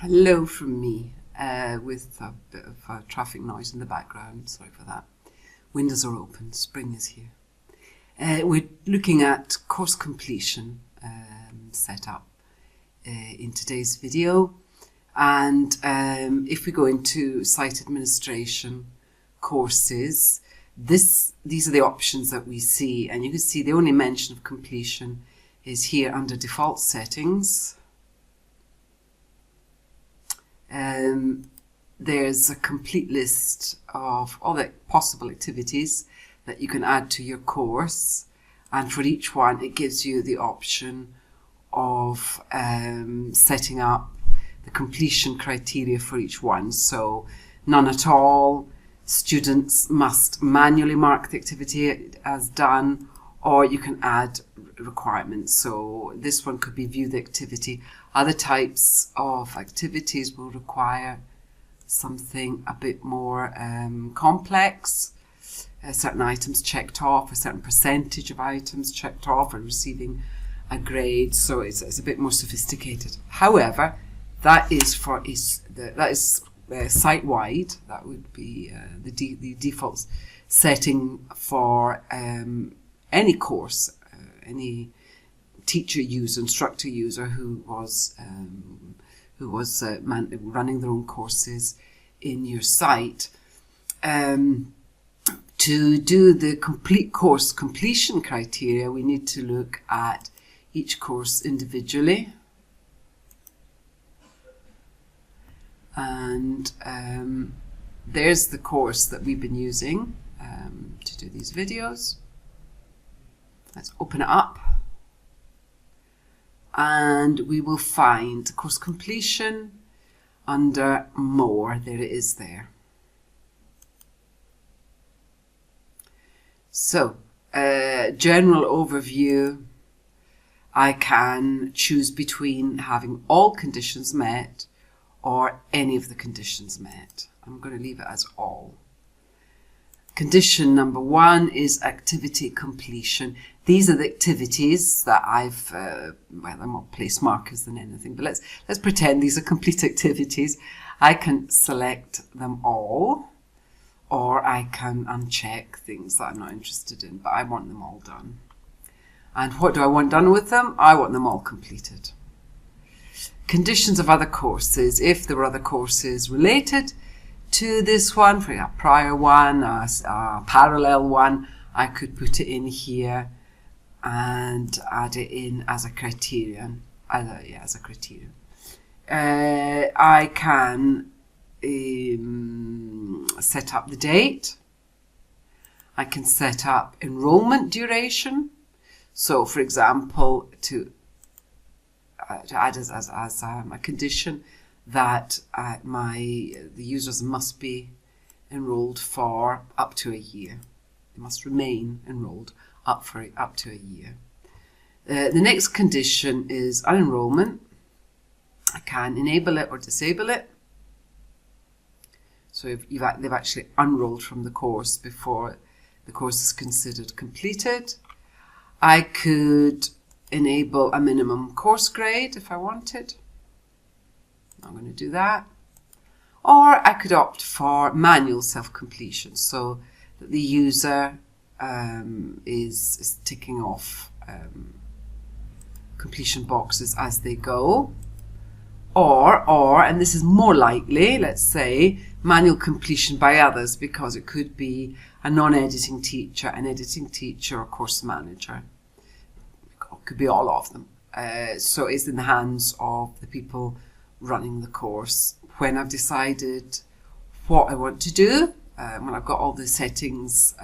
Hello from me, with a bit of traffic noise in the background. Sorry for that. Windows are open. Spring is here. We're looking at course completion setup in today's video. And if we go into site administration courses, these are the options that we see. And you can see the only mention of completion is here under default settings. There's a complete list of all the possible activities that you can add to your course, and for each one it gives you the option of setting up the completion criteria for each one. So none at all, students must manually mark the activity as done, or you can add requirements. So this one could be view the activity. Other types of activities will require something a bit more complex. Certain items checked off, a certain percentage of items checked off and receiving a grade. So it's a bit more sophisticated. However, that is site-wide. That would be the default setting for any course, any teacher user, instructor user who was running their own courses in your site. To do the complete course completion criteria, we need to look at each course individually. And there's the course that we've been using to do these videos. Let's open it up. And we will find course completion under more. There it is there. So, general overview. I can choose between having all conditions met or any of the conditions met. I'm going to leave it as all. Condition number 1 is activity completion. These are the activities that I've, well, I'm more place markers than anything, but let's pretend these are complete activities. I can select them all, or I can uncheck things that I'm not interested in, but I want them all done. And what do I want done with them? I want them all completed. Conditions of other courses. If there were other courses related to this one, for a prior one, a parallel one, I could put it in here and add it in as a criterion. As a criterion. I can set up the date. I can set up enrollment duration. So, for example, to add as a condition that the users must be enrolled for up to a year. They must remain enrolled up to a year. The next condition is unenrollment. I can enable it or disable it. So if they've actually unrolled from the course before the course is considered completed. I could enable a minimum course grade if I wanted. I'm going to do that. Or I could opt for manual self-completion, so that the user is ticking off completion boxes as they go. Or, and this is more likely, let's say, manual completion by others, because it could be a non-editing teacher, an editing teacher, or course manager. It could be all of them. So it's in the hands of the people running the course. When I've decided what I want to do, when I've got all the settings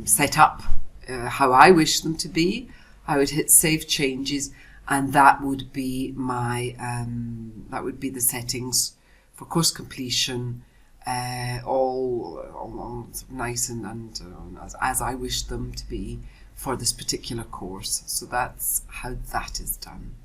set up how I wish them to be, I would hit Save Changes, and that would be my the settings for course completion, all nice and as I wish them to be for this particular course. So that's how that is done.